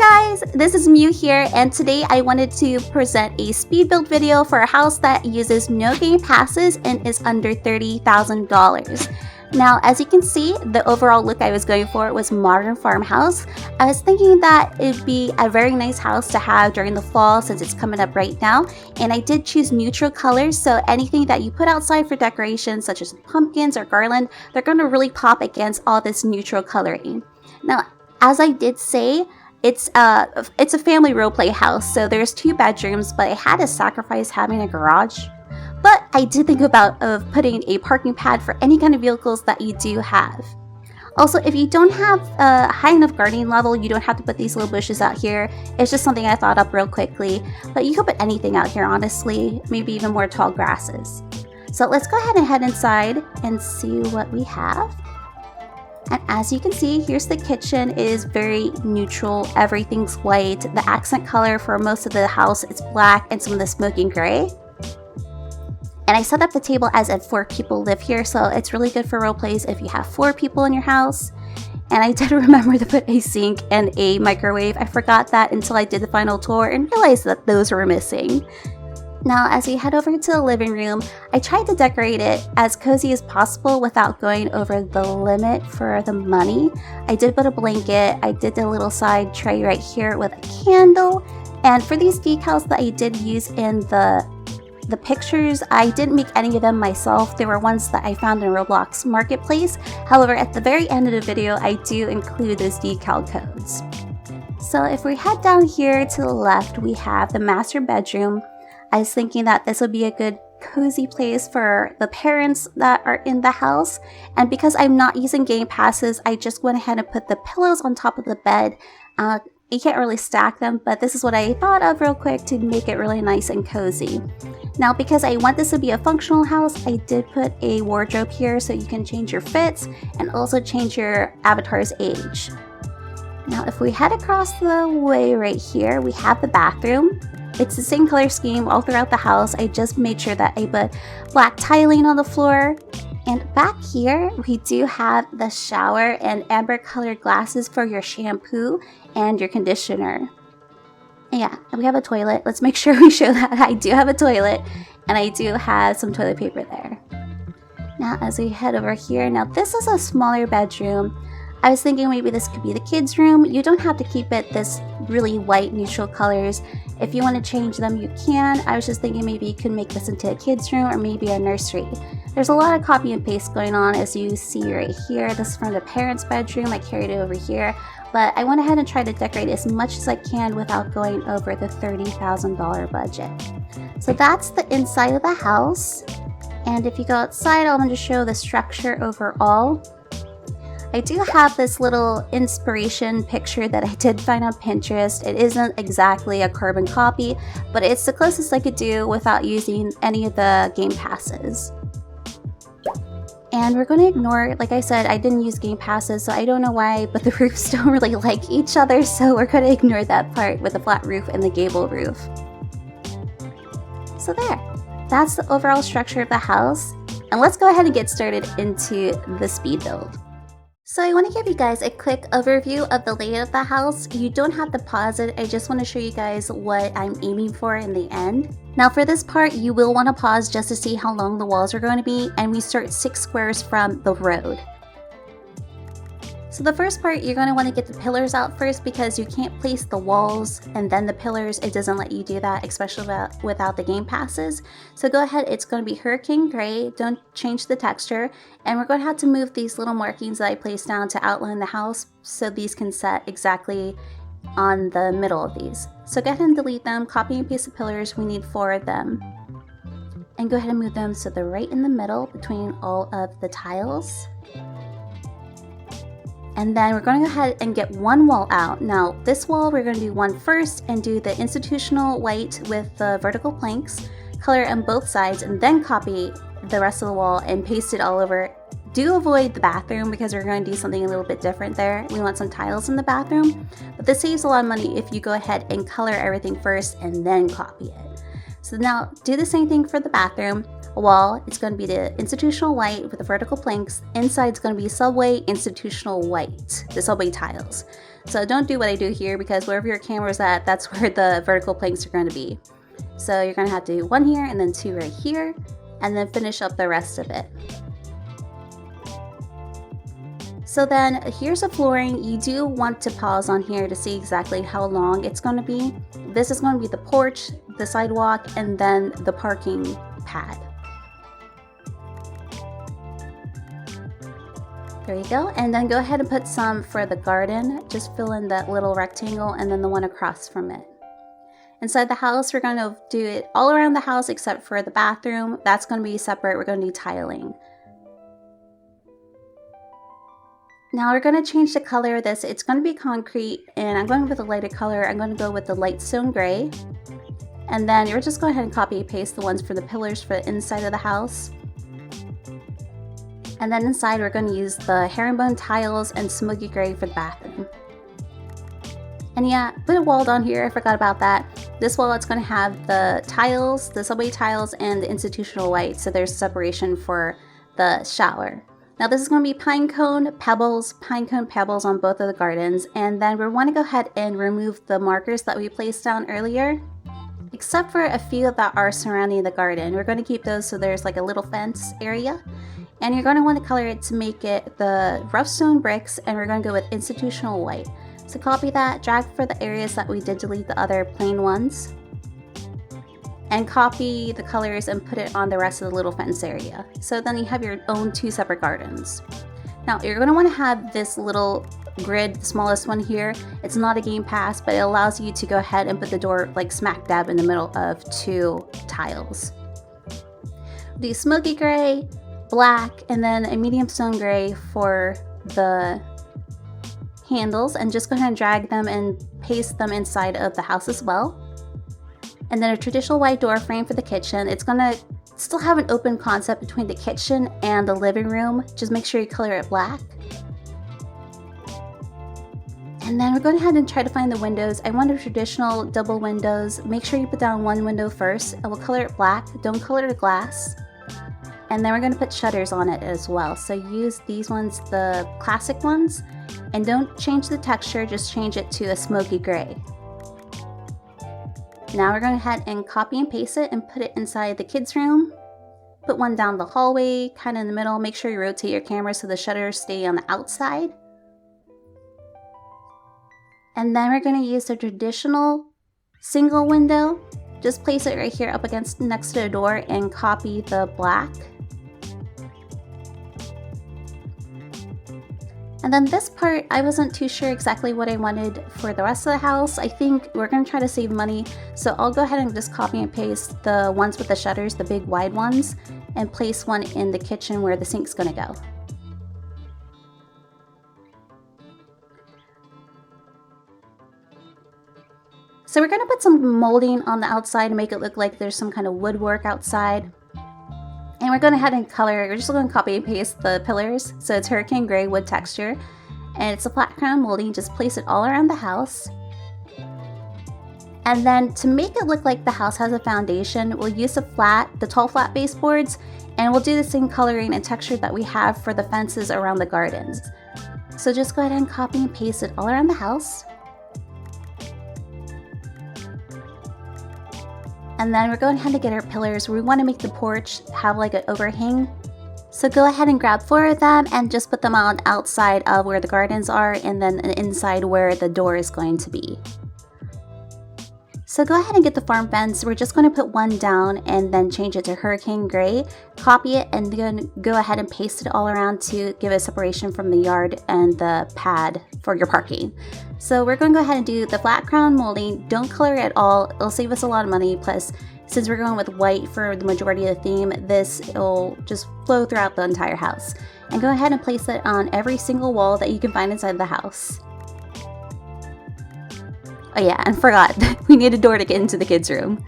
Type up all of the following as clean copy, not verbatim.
guys, this is Mew here, and today I wanted to present a speed build video for a house that uses no game passes and is under $30,000. Now, as you can see, the overall look I was going for was Modern Farmhouse. I was thinking that it'd be a very nice house to have during the fall since it's coming up right now, and I did choose neutral colors, so anything that you put outside for decoration, such as pumpkins or garland, they're going to really pop against all this neutral coloring. Now, as I did say, it's a family roleplay house, so there's 2 bedrooms, but I had to sacrifice having a garage. But I did think about putting a parking pad for any kind of vehicles that you do have. Also, if you don't have a high enough gardening level, you don't have to put these little bushes out here. It's just something I thought up real quickly. But you could put anything out here, honestly, maybe even more tall grasses. So let's go ahead and head inside and see what we have. And as you can see, here's the kitchen. It is very neutral. Everything's white. The accent color for most of the house is black and some of the smoky gray. And I set up the table as if 4 people live here, so it's really good for role plays if you have 4 people in your house. And I did remember to put a sink and a microwave. I forgot that until I did the final tour and realized that those were missing. Now, as we head over to the living room, I tried to decorate it as cozy as possible without going over the limit for the money. I did put a blanket, I did a little side tray right here with a candle, and for these decals that I did use in the pictures, I didn't make any of them myself. They were ones that I found in Roblox Marketplace. However, at the very end of the video, I do include those decal codes. So if we head down here to the left, we have the master bedroom. I was thinking that this would be a good cozy place for the parents that are in the house. And because I'm not using game passes, I just went ahead and put the pillows on top of the bed. You can't really stack them, but this is what I thought of real quick to make it really nice and cozy. Now, because I want this to be a functional house, I did put a wardrobe here so you can change your fits and also change your avatar's age. Now, if we head across the way right here, we have the bathroom. It's the same color scheme all throughout the house. I just made sure that I put black tiling on the floor. And back here, we do have the shower and amber colored glasses for your shampoo and your conditioner. Yeah, and we have a toilet. Let's make sure we show that I do have a toilet and I do have some toilet paper there. Now, as we head over here, now this is a smaller bedroom. I was thinking maybe this could be the kids' room. You don't have to keep it this really white neutral colors. If you want to change them, you can. I was just thinking maybe you could make this into a kids' room or maybe a nursery. There's a lot of copy and paste going on, as you see right here. This is from the parents' bedroom. I carried it over here. But I went ahead and tried to decorate as much as I can without going over the $30,000 budget. So that's the inside of the house. And if you go outside, I'm going to show the structure overall. I do have this little inspiration picture that I did find on Pinterest. It isn't exactly a carbon copy, but it's the closest I could do without using any of the game passes. And we're going to ignore, like I said, I didn't use game passes, so I don't know why, but the roofs don't really like each other, so we're going to ignore that part with the flat roof and the gable roof. So there, that's the overall structure of the house. And let's go ahead and get started into the speed build. So I want to give you guys a quick overview of the layout of the house. You don't have to pause it, I just want to show you guys what I'm aiming for in the end. Now for this part, you will want to pause just to see how long the walls are going to be, and we start 6 squares from the road. So the first part, you're going to want to get the pillars out first because you can't place the walls and then the pillars. It doesn't let you do that, especially without the game passes. So go ahead, it's going to be hurricane gray, don't change the texture. And we're going to have to move these little markings that I placed down to outline the house so these can set exactly on the middle of these. So go ahead and delete them, copy and paste the pillars, we need 4 of them. And go ahead and move them so they're right in the middle between all of the tiles. And then we're going to go ahead and get 1 wall out. Now this wall, we're going to do 1 first and do the institutional white with the vertical planks, color on both sides, and then copy the rest of the wall and paste it all over. Do avoid the bathroom because we're going to do something a little bit different there. We want some tiles in the bathroom, but this saves a lot of money if you go ahead and color everything first and then copy it. So now do the same thing for the bathroom. Wall, it's going to be the institutional white with the vertical planks. Inside, it's going to be subway institutional white, the subway tiles. So don't do what I do here, because wherever your camera's at, that's where the vertical planks are going to be. So you're going to have to do one here and then two right here, and then finish up the rest of it. So then here's the flooring. You do want to pause on here to see exactly how long it's going to be. This is going to be the porch, the sidewalk, and then the parking pad. There you go. And then go ahead and put some for the garden. Just fill in that little rectangle and then the one across from it. Inside the house, we're going to do it all around the house except for the bathroom. That's going to be separate. We're going to do tiling. Now we're going to change the color of this. It's going to be concrete, and I'm going with a lighter color. I'm going to go with the light stone gray. And then you're just go ahead and copy and paste the ones for the pillars for the inside of the house. And then inside, we're going to use the herringbone tiles and smoky gray for the bathroom. And yeah, put a wall down here. I forgot about that. This wall, it's going to have the tiles, the subway tiles, and the institutional white. So there's separation for the shower. Now this is going to be pine cone pebbles on both of the gardens. And then we want to go ahead and remove the markers that we placed down earlier, except for a few that are surrounding the garden. We're going to keep those so there's like a little fence area. And you're going to want to color it to make it the rough stone bricks, and we're going to go with institutional white. So copy that, drag for the areas that we did delete the other plain ones, and copy the colors and put it on the rest of the little fence area. So then you have your own two separate gardens. Now you're going to want to have this little grid, the smallest one here. It's not a game pass, but it allows you to go ahead and put the door like smack dab in the middle of two tiles. Do smoky gray, black, and then a medium stone gray for the handles, and just go ahead and drag them and paste them inside of the house as well. And then a traditional white door frame for the kitchen. It's gonna still have an open concept between the kitchen and the living room. Just make sure you color it black. And then we're going ahead and try to find the windows. I want a traditional double windows. Make sure you put down one window first. I will color it black. Don't color the glass. And then we're going to put shutters on it as well. So use these ones, the classic ones, and don't change the texture, just change it to a smoky gray. Now we're going to head and copy and paste it and put it inside the kids' room. Put one down the hallway, kind of in the middle. Make sure you rotate your camera so the shutters stay on the outside. And then we're going to use the traditional single window. Just place it right here up against next to the door and copy the black. And then this part, I wasn't too sure exactly what I wanted for the rest of the house. I think we're going to try to save money. So I'll go ahead and just copy and paste the ones with the shutters, the big wide ones, and place one in the kitchen where the sink's going to go. So we're going to put some molding on the outside to make it look like there's some kind of woodwork outside. And we're going to head and color, we're just going to copy and paste the pillars. So it's hurricane gray wood texture. And it's a flat crown molding, just place it all around the house. And then to make it look like the house has a foundation, we'll use the tall flat baseboards. And we'll do the same coloring and texture that we have for the fences around the gardens. So just go ahead and copy and paste it all around the house. And then we're going ahead to get our pillars. We want to make the porch have like an overhang. So go ahead and grab 4 of them and just put them on outside of where the gardens are, and then inside where the door is going to be. So go ahead and get the farm fence. We're just going to put one down and then change it to hurricane gray. Copy it and then go ahead and paste it all around to give it separation from the yard and the pad for your parking. So we're going to go ahead and do the flat crown molding. Don't color it at all. It'll save us a lot of money. Plus, since we're going with white for the majority of the theme, this will just flow throughout the entire house. And go ahead and place it on every single wall that you can find inside the house. Oh yeah, and forgot, we need a door to get into the kids' room.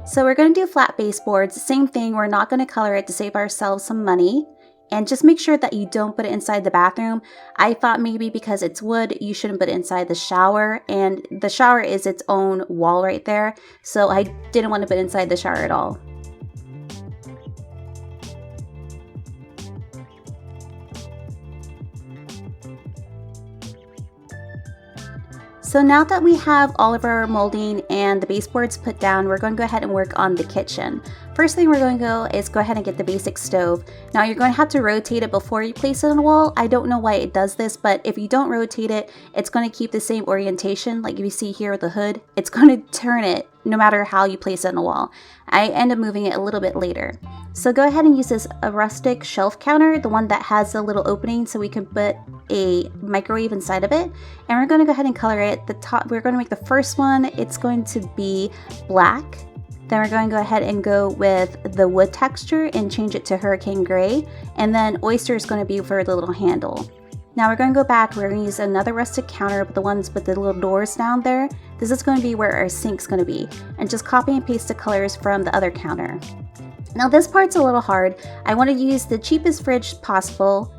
So we're going to do flat baseboards. Same thing, we're not going to color it to save ourselves some money. And just make sure that you don't put it inside the bathroom. I thought maybe because it's wood, you shouldn't put it inside the shower. And the shower is its own wall right there. So I didn't want to put it inside the shower at all. So now that we have all of our molding and the baseboards put down, we're going to go ahead and work on the kitchen. First thing we're going to go is go ahead and get the basic stove. Now you're going to have to rotate it before you place it on the wall. I don't know why it does this, but if you don't rotate it, it's going to keep the same orientation. Like you see here with the hood, it's going to turn it no matter how you place it on the wall. I end up moving it a little bit later. So go ahead and use this a rustic shelf counter, the one that has a little opening so we can put a microwave inside of it. And we're going to go ahead and color it. The top, we're going to make the first one, it's going to be black. Then we're going to go ahead and go with the wood texture and change it to hurricane gray. And then oyster is going to be for the little handle. Now we're going to go back, we're going to use another rustic counter, but the ones with the little doors down there. This is going to be where our sink's going to be. And just copy and paste the colors from the other counter. Now this part's a little hard. I want to use the cheapest fridge possible.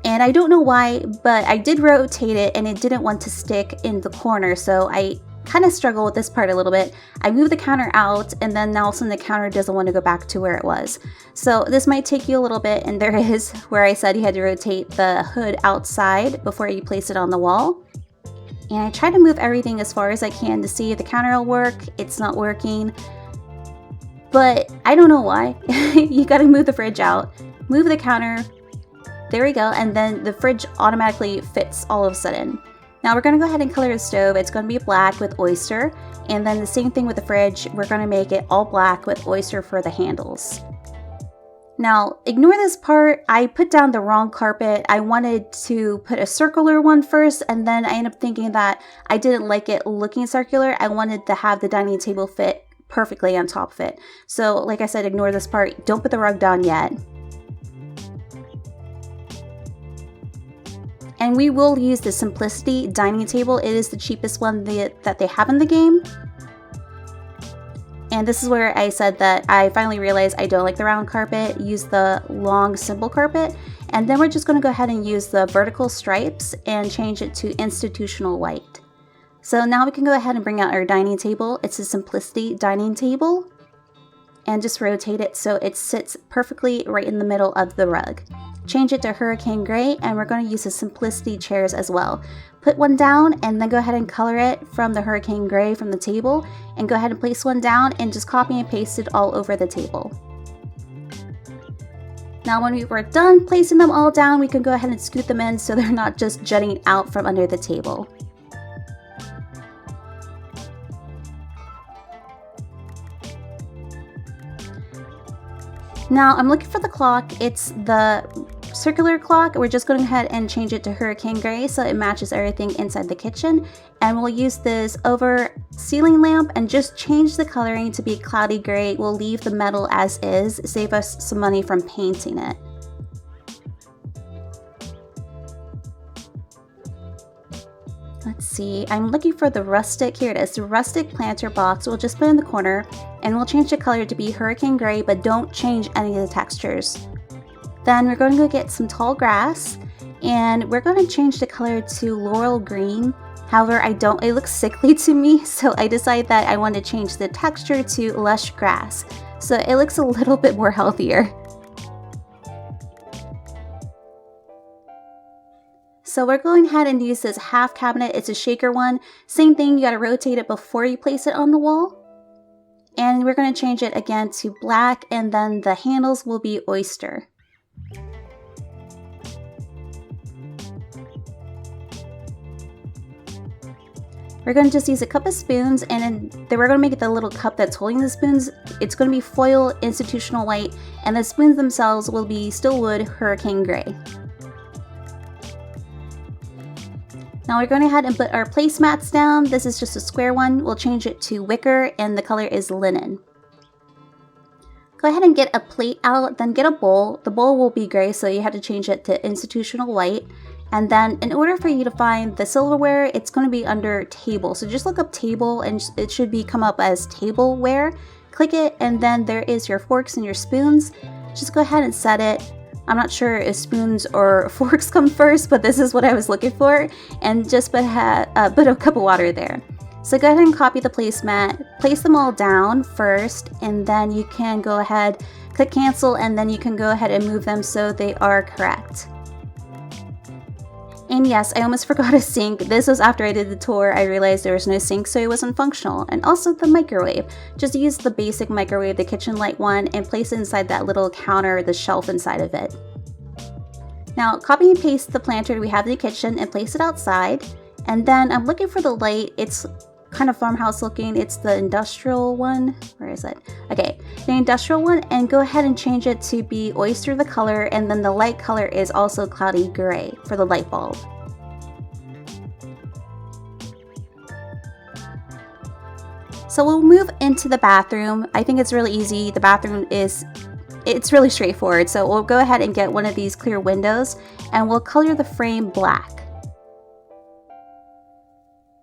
And I don't know why, but I did rotate it and it didn't want to stick in the corner. So I kind of struggle with this part a little bit. I moved the counter out and then now all of a sudden the counter doesn't want to go back to where it was. So this might take you a little bit, and there is where I said you had to rotate the hood outside before you place it on the wall. And I try to move everything as far as I can to see if the counter will work. It's not working. But I don't know why. You gotta move the fridge out, move the counter. There we go, and then the fridge automatically fits all of a sudden. Now we're going to go ahead and color the stove. It's going to be black with oyster, and then the same thing with the fridge. We're going to make it all black with oyster for the handles. Now ignore this part. I put down the wrong carpet. I wanted to put a circular one first, and then I ended up thinking that I didn't like it looking circular. I wanted to have the dining table fit perfectly on top of it. So like I said, ignore this part. Don't put the rug down yet. And we will use the Simplicity dining table. It is the cheapest one that they have in the game. And this is where I said that I finally realized I don't like the round carpet. Use the long simple carpet. And then we're just going to go ahead and use the vertical stripes and change it to institutional white. So now we can go ahead and bring out our dining table. It's a Simplicity dining table. And just rotate it so it sits perfectly right in the middle of the rug. Change it to hurricane gray, and we're going to use the Simplicity chairs as well. Put one down and then go ahead and color it from the hurricane gray from the table, and go ahead and place one down and just copy and paste it all over the table. Now when we were done placing them all down, we can go ahead and scoot them in so they're not just jutting out from under the table. Now I'm looking for the clock. It's the circular clock. We're just going ahead and change it to hurricane gray so it matches everything inside the kitchen. And we'll use this over ceiling lamp and just change the coloring to be cloudy gray. We'll leave the metal as is, save us some money from painting it. Let's see, I'm looking for the rustic, here it is, the rustic planter box. We'll just put it in the corner and we'll change the color to be hurricane gray, but don't change any of the textures. Then we're going to go get some tall grass and we're going to change the color to laurel green. However, it looks sickly to me, so I decided that I want to change the texture to lush grass. So it looks a little bit more healthier. So we're going ahead and use this half cabinet. It's a shaker one. Same thing, you got to rotate it before you place it on the wall. And we're going to change it again to black, and then the handles will be oyster. We're going to just use a cup of spoons, and then we're going to make it the little cup that's holding the spoons. It's going to be foil institutional white, and the spoons themselves will be still wood hurricane gray. Now we're going ahead and put our placemats down. This is just a square one. We'll change it to wicker, and the color is linen. Go ahead and get a plate out, then get a bowl. The bowl will be gray, so you have to change it to institutional white. And then in order for you to find the silverware, it's going to be under table. So just look up table and it should come up as tableware. Click it, and then there is your forks and your spoons. Just go ahead and set it. I'm not sure if spoons or forks come first, but this is what I was looking for. And just put a cup of water there. So go ahead and copy the placemat, place them all down first, and then you can go ahead, click cancel, and then you can go ahead and move them so they are correct. And yes, I almost forgot a sink. This was after I did the tour. I realized there was no sink, so it wasn't functional. And also the microwave. Just use the basic microwave, the kitchen light one, and place it inside that little counter, the shelf inside of it. Now, copy and paste the planter we have in the kitchen and place it outside. And then I'm looking for the light. It's kind of farmhouse looking. It's the industrial one. Where is it? Okay, the industrial one, and go ahead and change it to be oyster the color, and then the light color is also cloudy gray for the light bulb. So we'll move into the bathroom. I think it's really easy. The bathroom it's really straightforward. So we'll go ahead and get one of these clear windows and we'll color the frame black.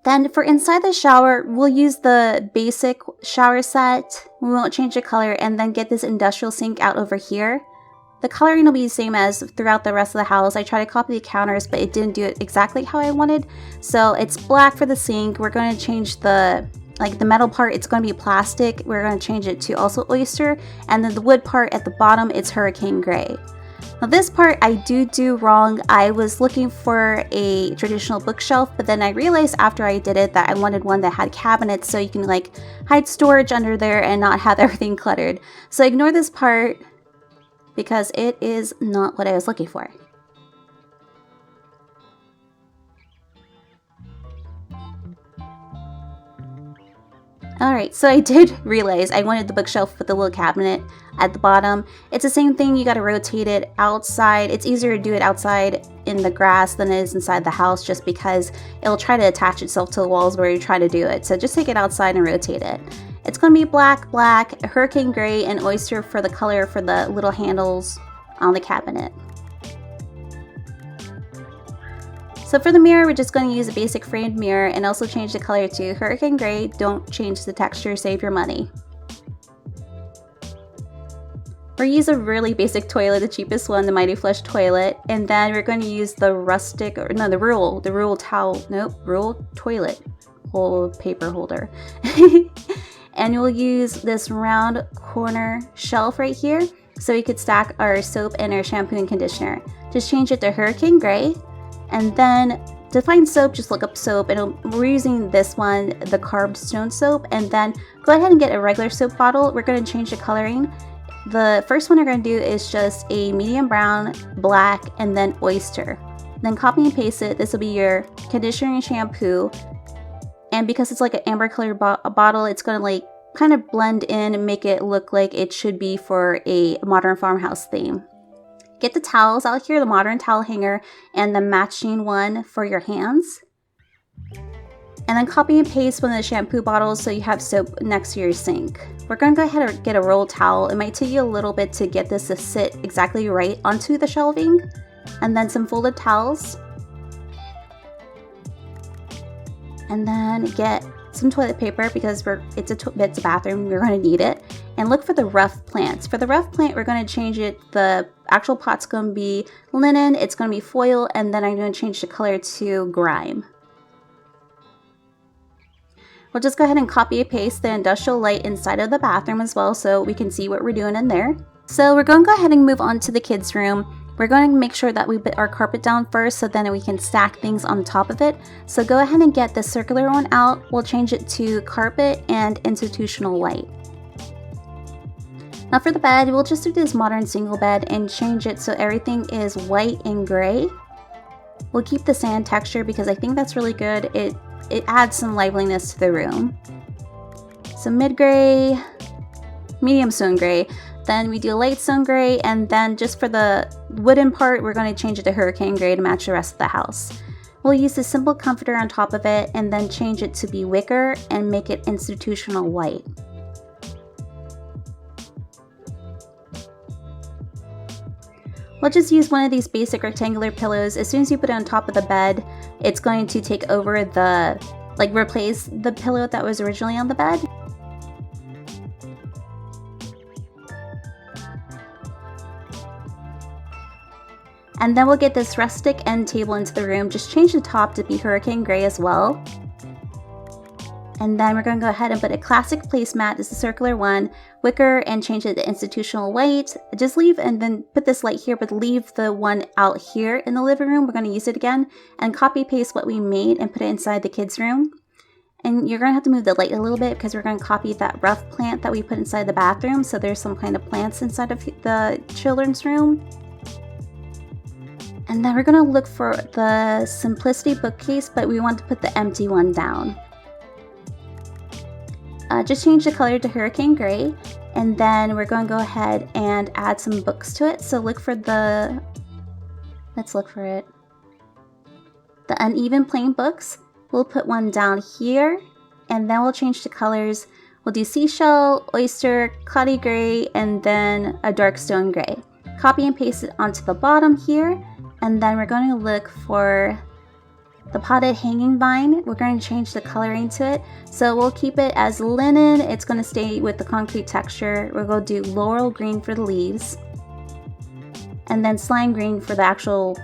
Then for inside the shower, we'll use the basic shower set. We won't change the color, and then get this industrial sink out over here. The coloring will be the same as throughout the rest of the house. I tried to copy the counters, but it didn't do it exactly how I wanted. So it's black for the sink. We're going to change the metal part, it's going to be plastic. We're going to change it to also oyster. And then the wood part at the bottom, it's hurricane gray. Now this part I do wrong. I was looking for a traditional bookshelf, but then I realized after I did it that I wanted one that had cabinets so you can like hide storage under there and not have everything cluttered. So ignore this part because it is not what I was looking for. Alright, so I did realize I wanted the bookshelf with the little cabinet at the bottom. It's the same thing, you gotta rotate it outside. It's easier to do it outside in the grass than it is inside the house just because it'll try to attach itself to the walls where you try to do it. So just take it outside and rotate it. It's gonna be black, hurricane gray, and oyster for the color for the little handles on the cabinet. So for the mirror, we're just going to use a basic framed mirror and also change the color to hurricane gray. Don't change the texture, save your money. We're use a really basic toilet, the cheapest one, the Mighty Flush toilet, and then we're going to use the rural toilet paper holder. And we'll use this round corner shelf right here so we could stack our soap and our shampoo and conditioner. Just change it to hurricane gray. And then to find soap, just look up soap, and we're using this one, the carved stone soap. And then go ahead and get a regular soap bottle. We're going to change the coloring. The first one we're going to do is just a medium brown, black, and then oyster. Then copy and paste it. This will be your conditioner and shampoo. And because it's like an amber color bottle, it's going to like kind of blend in and make it look like it should be for a Modern Farmhouse theme. Get the towels out here, the modern towel hanger, and the matching one for your hands. And then copy and paste one of the shampoo bottles so you have soap next to your sink. We're going to go ahead and get a roll towel. It might take you a little bit to get this to sit exactly right onto the shelving. And then some folded towels. And then get some toilet paper because it's a bathroom, we're going to need it. And look for the rough plants. For the rough plant, we're going to change it. The actual pot's going to be linen, it's going to be foil, and then I'm going to change the color to grime. We'll just go ahead and copy and paste the industrial light inside of the bathroom as well so we can see what we're doing in there. So we're going to go ahead and move on to the kids' room. We're going to make sure that we put our carpet down first so then we can stack things on top of it. So go ahead and get the circular one out. We'll change it to carpet and institutional white. Now for the bed, we'll just do this modern single bed and change it so everything is white and gray. We'll keep the sand texture because I think that's really good. It adds some liveliness to the room. So mid-gray, medium stone gray. Then we do light stone gray, and then just for the wooden part, we're going to change it to hurricane gray to match the rest of the house. We'll use the simple comforter on top of it and then change it to be wicker and make it institutional white. We'll just use one of these basic rectangular pillows. As soon as you put it on top of the bed, it's going to take over replace the pillow that was originally on the bed. And then we'll get this rustic end table into the room. Just change the top to be hurricane gray as well. And then we're going to go ahead and put a classic placemat, this is a circular one, wicker, and change it to institutional white. Just leave and then put this light here, but leave the one out here in the living room. We're going to use it again and copy paste what we made and put it inside the kids' room. And you're going to have to move the light a little bit because we're going to copy that rough plant that we put inside the bathroom. So there's some kind of plants inside of the children's room. And then we're going to look for the simplicity bookcase, but we want to put the empty one down. Just change the color to hurricane gray, and then we're going to go ahead and add some books to it. So look for the, let's look for it, the uneven plain books. We'll put one down here, and then we'll change the colors. We'll do seashell, oyster, cloudy gray, and then a dark stone gray. Copy and paste it onto the bottom here, and then we're going to look for the potted hanging vine. We're going to change the coloring to it. So we'll keep it as linen. It's going to stay with the concrete texture. We're going to do laurel green for the leaves. And then slime green for the actual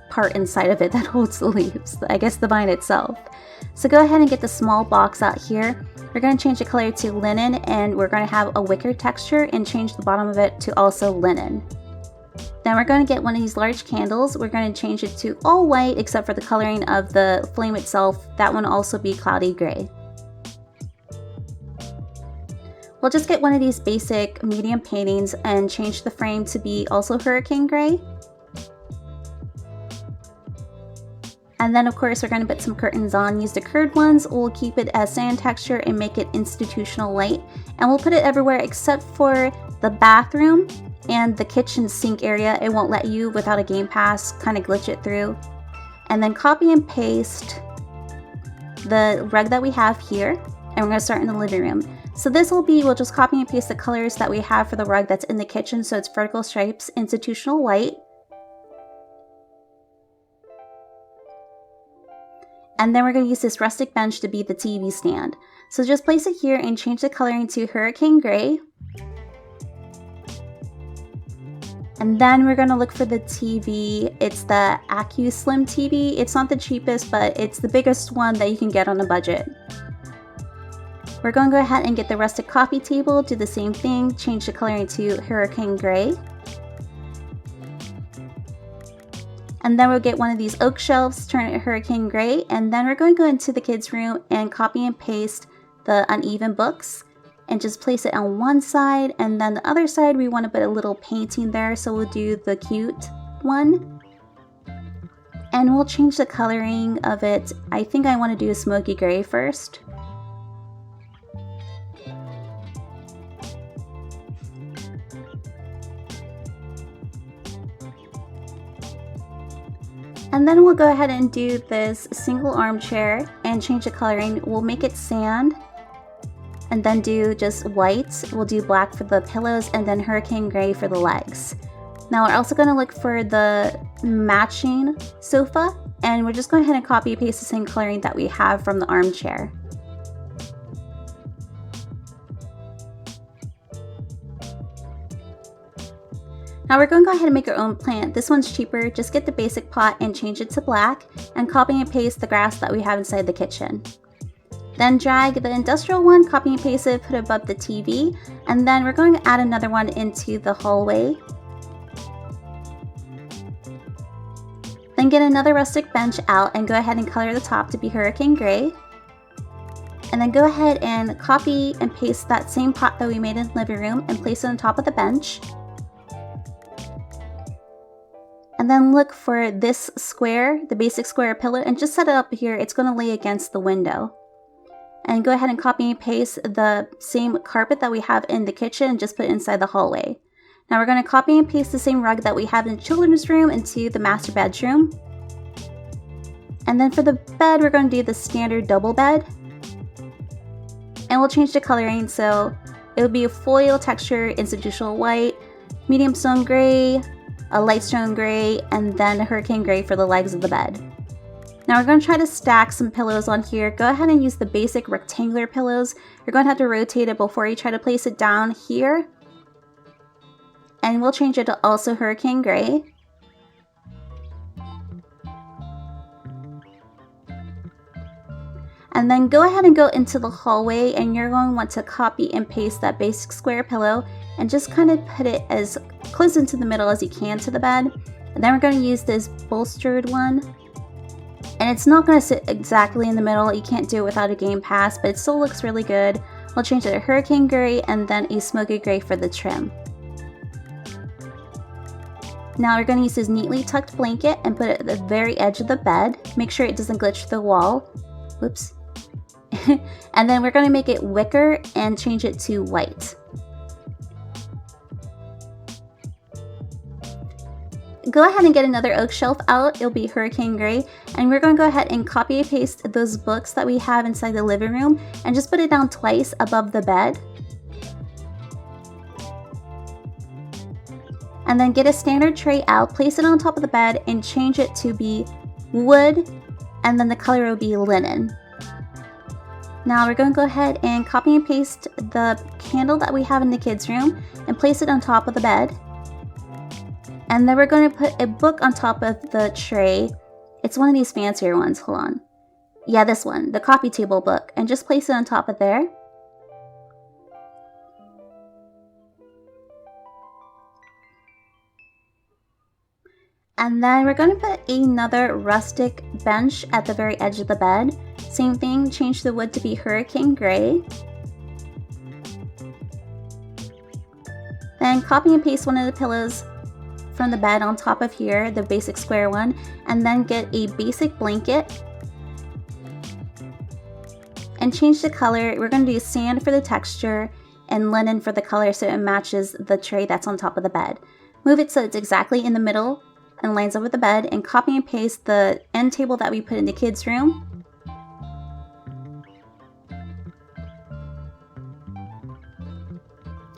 part inside of it that holds the leaves. I guess the vine itself. So go ahead and get the small box out here. We're going to change the color to linen, and we're going to have a wicker texture and change the bottom of it to also linen. Then we're going to get one of these large candles. We're going to change it to all white except for the coloring of the flame itself. That one will also be cloudy gray. We'll just get one of these basic medium paintings and change the frame to be also hurricane gray. And then of course we're going to put some curtains on. Use the curved ones. We'll keep it as sand texture and make it institutional white. And we'll put it everywhere except for the bathroom and the kitchen sink area. It won't let you without a game pass, kind of glitch it through. And then copy and paste the rug that we have here, and we're going to start in the living room. So this will be, we'll just copy and paste the colors that we have for the rug that's in the kitchen. So it's vertical stripes, institutional white. And then we're going to use this rustic bench to be the TV stand. So just place it here and change the coloring to hurricane gray. And then we're going to look for the TV. It's the AccuSlim TV. It's not the cheapest, but it's the biggest one that you can get on a budget. We're going to go ahead and get the rustic coffee table, do the same thing, change the coloring to hurricane gray. And then we'll get one of these oak shelves, turn it hurricane gray, and then we're going to go into the kids' room and copy and paste the uneven books. And just place it on one side, and then the other side we want to put a little painting there, so we'll do the cute one. And we'll change the coloring of it. I think I want to do a smoky gray first. And then we'll go ahead and do this single armchair and change the coloring. We'll make it sand. And then do just white. We'll do black for the pillows and then hurricane gray for the legs. Now we're also going to look for the matching sofa, and we're just going ahead and copy and paste the same coloring that we have from the armchair. Now we're going to go ahead and make our own plant. This one's cheaper. Just get the basic pot and change it to black, and copy and paste the grass that we have inside the kitchen. Then drag the industrial one, copy and paste it, put it above the TV, and then we're going to add another one into the hallway. Then get another rustic bench out and go ahead and color the top to be hurricane gray. And then go ahead and copy and paste that same pot that we made in the living room and place it on top of the bench. And then look for this square, the basic square pillow, and just set it up here. It's going to lay against the window. And go ahead and copy and paste the same carpet that we have in the kitchen and just put it inside the hallway. Now we're going to copy and paste the same rug that we have in the children's room into the master bedroom. And then for the bed, we're going to do the standard double bed. And we'll change the coloring, so it'll be a foil texture, institutional white, medium stone gray, a light stone gray, and then a hurricane gray for the legs of the bed. Now we're going to try to stack some pillows on here. Go ahead and use the basic rectangular pillows. You're going to have to rotate it before you try to place it down here. And we'll change it to also hurricane gray. And then go ahead and go into the hallway, and you're going to want to copy and paste that basic square pillow and just kind of put it as close into the middle as you can to the bed. And then we're going to use this bolstered one. And it's not going to sit exactly in the middle. You can't do it without a game pass, but it still looks really good. We'll change it to hurricane gray and then a smoky gray for the trim. Now we're going to use this neatly tucked blanket and put it at the very edge of the bed. Make sure it doesn't glitch through the wall. Whoops. And then we're going to make it wicker and change it to white. Go ahead and get another oak shelf out. It'll be hurricane gray, and we're going to go ahead and copy and paste those books that we have inside the living room and just put it down twice above the bed. And then get a standard tray out, place it on top of the bed, and change it to be wood, and then the color will be linen. Now we're going to go ahead and copy and paste the candle that we have in the kids' room and place it on top of the bed. And then we're going to put a book on top of the tray. It's one of these fancier ones, hold on. Yeah, this one, the coffee table book, and just place it on top of there. And then we're going to put another rustic bench at the very edge of the bed. Same thing, change the wood to be hurricane gray. Then copy and paste one of the pillows from the bed on top of here, the basic square one, and then get a basic blanket and change the color. We're going to do sand for the texture and linen for the color so it matches the tray that's on top of the bed. Move it so it's exactly in the middle and lines up with the bed, and copy and paste the end table that we put in the kids' room.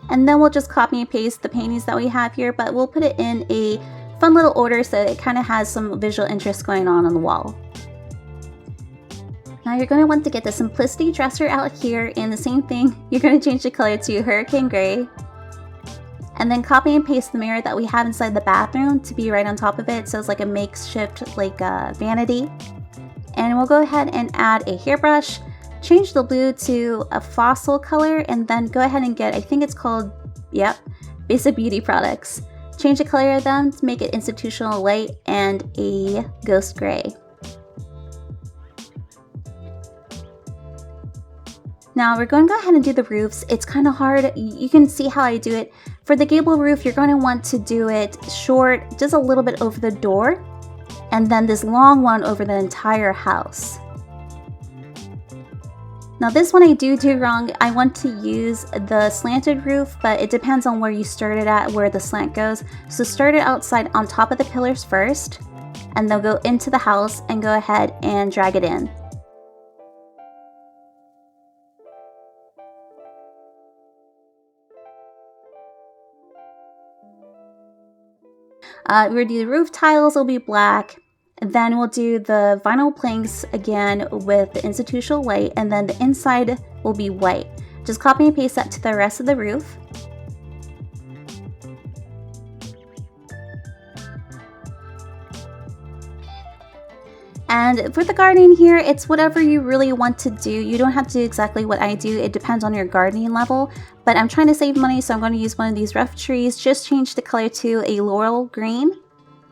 And then we'll just copy and paste the paintings that we have here, but we'll put it in a fun little order so it kind of has some visual interest going on the wall. Now you're going to want to get the simplicity dresser out here, and the same thing, you're going to change the color to hurricane gray. And then copy and paste the mirror that we have inside the bathroom to be right on top of it, so it's like a makeshift vanity. And we'll go ahead and add a hairbrush, change the blue to a fossil color, and then go ahead and get, I think it's called, yep, Basic Beauty Products. Change the color of them to make it institutional white and a ghost gray. Now we're going to go ahead and do the roofs. It's kind of hard. You can see how I do it. For the gable roof, you're going to want to do it short, just a little bit over the door, and then this long one over the entire house. Now this one I do wrong. I want to use the slanted roof, but it depends on where you started at, where the slant goes. So start it outside on top of the pillars first, and they'll go into the house, and go ahead and drag it in. We'll do the roof tiles, will be black. Then we'll do the vinyl planks again with the institutional white, and then the inside will be white. Just copy and paste that to the rest of the roof. And for the gardening here, it's whatever you really want to do. You don't have to do exactly what I do. It depends on your gardening level. But I'm trying to save money, so I'm going to use one of these rough trees. Just change the color to a laurel green,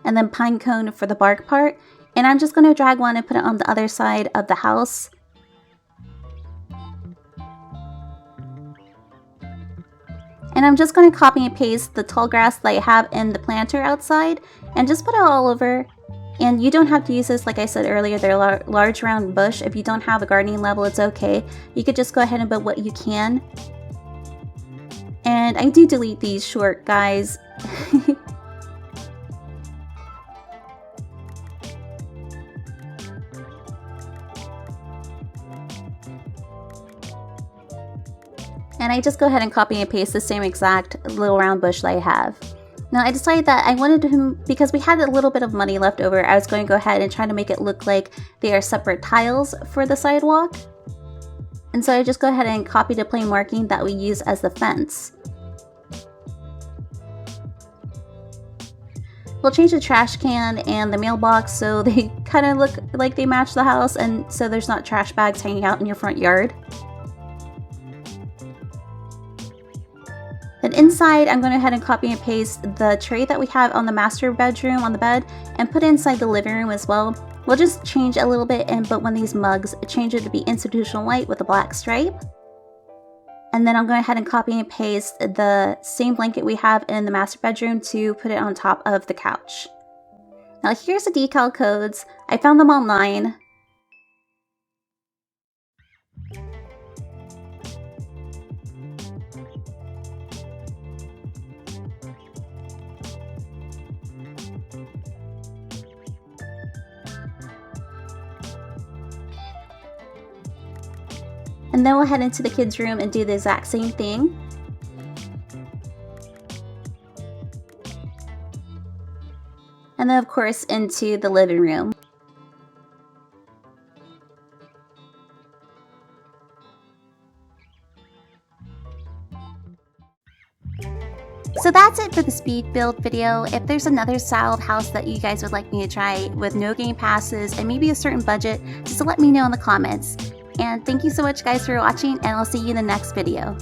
and then pine cone for the bark part. And I'm just going to drag one and put it on the other side of the house. And I'm just going to copy and paste the tall grass that I have in the planter outside and just put it all over. And you don't have to use this, like I said earlier, they're a large round bush. If you don't have a gardening level, it's okay. You could just go ahead and put what you can. And I do delete these short guys. And I just go ahead and copy and paste the same exact little round bush that I have. Now I decided that I wanted to, because we had a little bit of money left over, I was going to go ahead and try to make it look like they are separate tiles for the sidewalk. And so I just go ahead and copy the plain marking that we use as the fence. we'll change the trash can and the mailbox so they kind of look like they match the house, and so there's not trash bags hanging out in your front yard. Then inside, I'm going to go ahead and copy and paste the tray that we have on the master bedroom on the bed and put it inside the living room as well. We'll just change a little bit and put one of these mugs, change it to be institutional white with a black stripe. And then I'm going ahead and copy and paste the same blanket we have in the master bedroom to put it on top of the couch. Now here's the decal codes. I found them online. And then we'll head into the kids' room and do the exact same thing. And then of course into the living room. So that's it for the speed build video. If there's another style of house that you guys would like me to try with no game passes and maybe a certain budget, just let me know in the comments. And thank you so much guys for watching, and I'll see you in the next video.